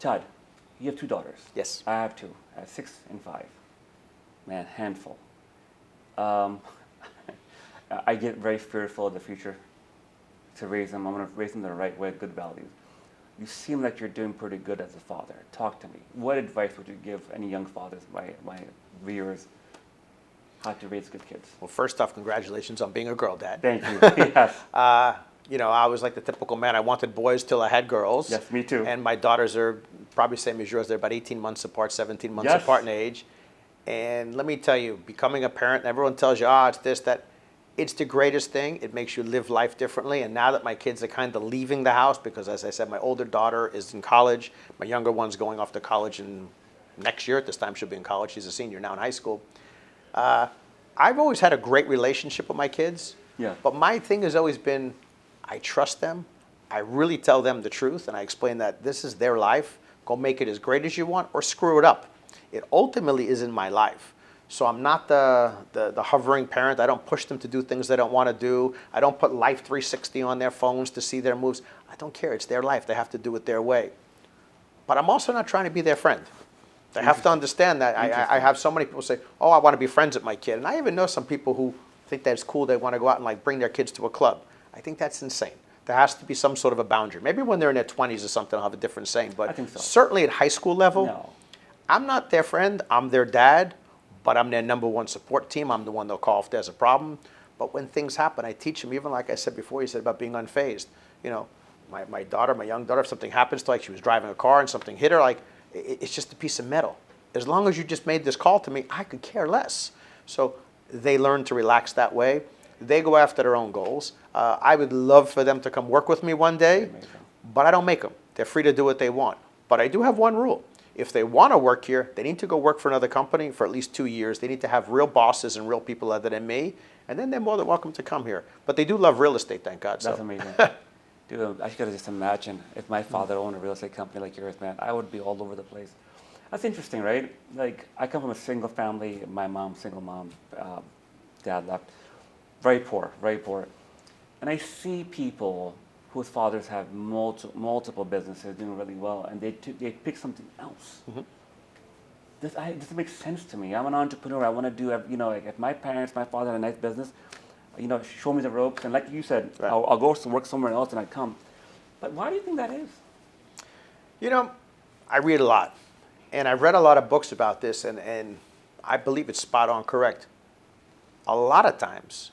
Todd, you have two daughters. Yes. I have two. I have 6 and 5. Man, handful. I get very fearful of the future to raise them. I'm going to raise them the right way, good values. You seem like you're doing pretty good as a father. Talk to me. What advice would you give any young fathers, my viewers, how to raise good kids? Well, first off, congratulations on being a girl dad. Thank you. Yes. You know, I was like the typical man. I wanted boys till I had girls. Yes, me too. And my daughters are probably same as yours. They're about 18 months apart, 17 months Yes. apart in age. And let me tell you, becoming a parent, everyone tells you, it's this, that. It's the greatest thing. It makes you live life differently. And now that my kids are kind of leaving the house, because as I said, my older daughter is in college. My younger one's going off to college next year. At this time, she'll be in college. She's a senior now in high school. I've always had a great relationship with my kids. Yeah. But my thing has always been, I trust them. I really tell them the truth. And I explain that this is their life. Go make it as great as you want or screw it up. It ultimately is in my life. So I'm not the hovering parent. I don't push them to do things they don't want to do. I don't put Life 360 on their phones to see their moves. I don't care. It's their life. They have to do it their way. But I'm also not trying to be their friend. They have to understand that. I have so many people say, I want to be friends with my kid. And I even know some people who think that's cool. They want to go out and like bring their kids to a club. I think that's insane. There has to be some sort of a boundary. Maybe when they're in their 20s or something, I'll have a different saying. But I think so. Certainly at high school level, No. I'm not their friend. I'm their dad. But I'm their number one support team. I'm the one they'll call if there's a problem. But when things happen, I teach them, even like I said before, you said about being unfazed. You know, my daughter, my young daughter, if something happens to her, like she was driving a car and something hit her, like it's just a piece of metal. As long as you just made this call to me, I could care less. So they learn to relax that way. They go after their own goals. I would love for them to come work with me one day, but I don't make them. They're free to do what they want. But I do have one rule. If they want to work here, they need to go work for another company for at least 2 years. They need to have real bosses and real people other than me, and then they're more than welcome to come here. But they do love real estate, thank God. That's amazing. Dude, I could just imagine if my father owned a real estate company like yours, man, I would be all over the place. That's interesting, right? Like, I come from a single family. My mom, single mom, dad left. Very poor, very poor. And I see people whose fathers have multiple businesses doing really well, and they pick something else. Mm-hmm. This makes sense to me. I'm an entrepreneur. I want to do, like if my father had a nice business, show me the ropes, and like you said, right. I'll go to work somewhere else and I come. But why do you think that is? I read a lot, and I've read a lot of books about this, and I believe it's spot on correct. A lot of times,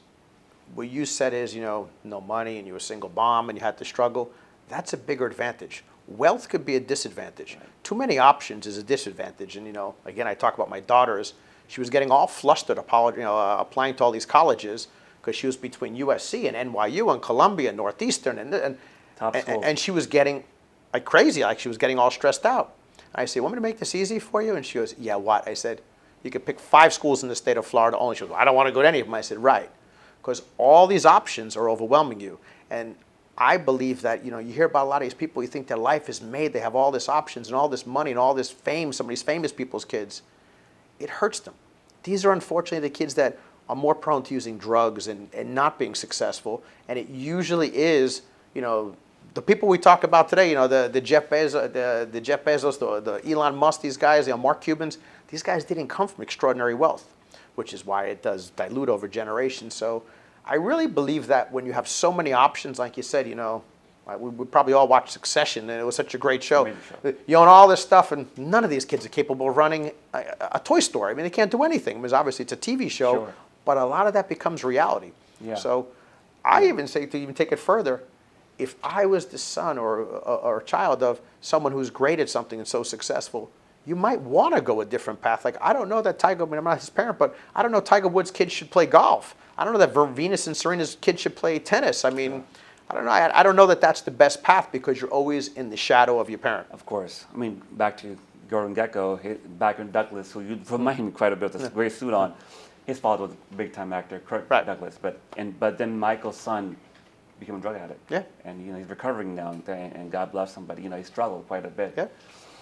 what you said is, no money and you're a single mom and you had to struggle. That's a bigger advantage. Wealth could be a disadvantage. Right. Too many options is a disadvantage. And, again, I talk about my daughters. She was getting all flustered applying to all these colleges because she was between USC and NYU and Columbia, Northeastern, and she was getting like crazy, like she was getting all stressed out. I said, want me to make this easy for you? And she goes, yeah, what? I said, you could pick 5 schools in the state of Florida only. She goes, I don't want to go to any of them. I said, right. Because all these options are overwhelming you. And I believe that, you hear about a lot of these people, you think their life is made, they have all these options and all this money and all this fame, some of these famous people's kids. It hurts them. These are unfortunately the kids that are more prone to using drugs and not being successful. And it usually is, the people we talk about today, the Jeff Bezos, the Elon Musk, these guys, Mark Cubans, these guys didn't come from extraordinary wealth, which is why it does dilute over generations. So I really believe that when you have so many options, like you said, we probably all watched Succession, and it was such a great show. You own all this stuff, and none of these kids are capable of running a toy store. I mean, they can't do anything. Because obviously it's a TV show, sure. But a lot of that becomes reality. Yeah. So I even say, to even take it further, if I was the son or child of someone who's great at something and so successful, you might want to go a different path. Like, I don't know that I'm not his parent, but I don't know Tiger Woods' kids should play golf. I don't know that Venus and Serena's kids should play tennis. I mean, I don't know. I don't know that that's the best path because you're always in the shadow of your parent. Of course. I mean, back to Gordon Gekko, back in Douglas, who you remind me quite a bit with this gray suit on. His father was a big-time actor, Kirk Douglas. But then Michael's son became a drug addict. Yeah. And he's recovering now, and God bless him. But he struggled quite a bit. Yeah.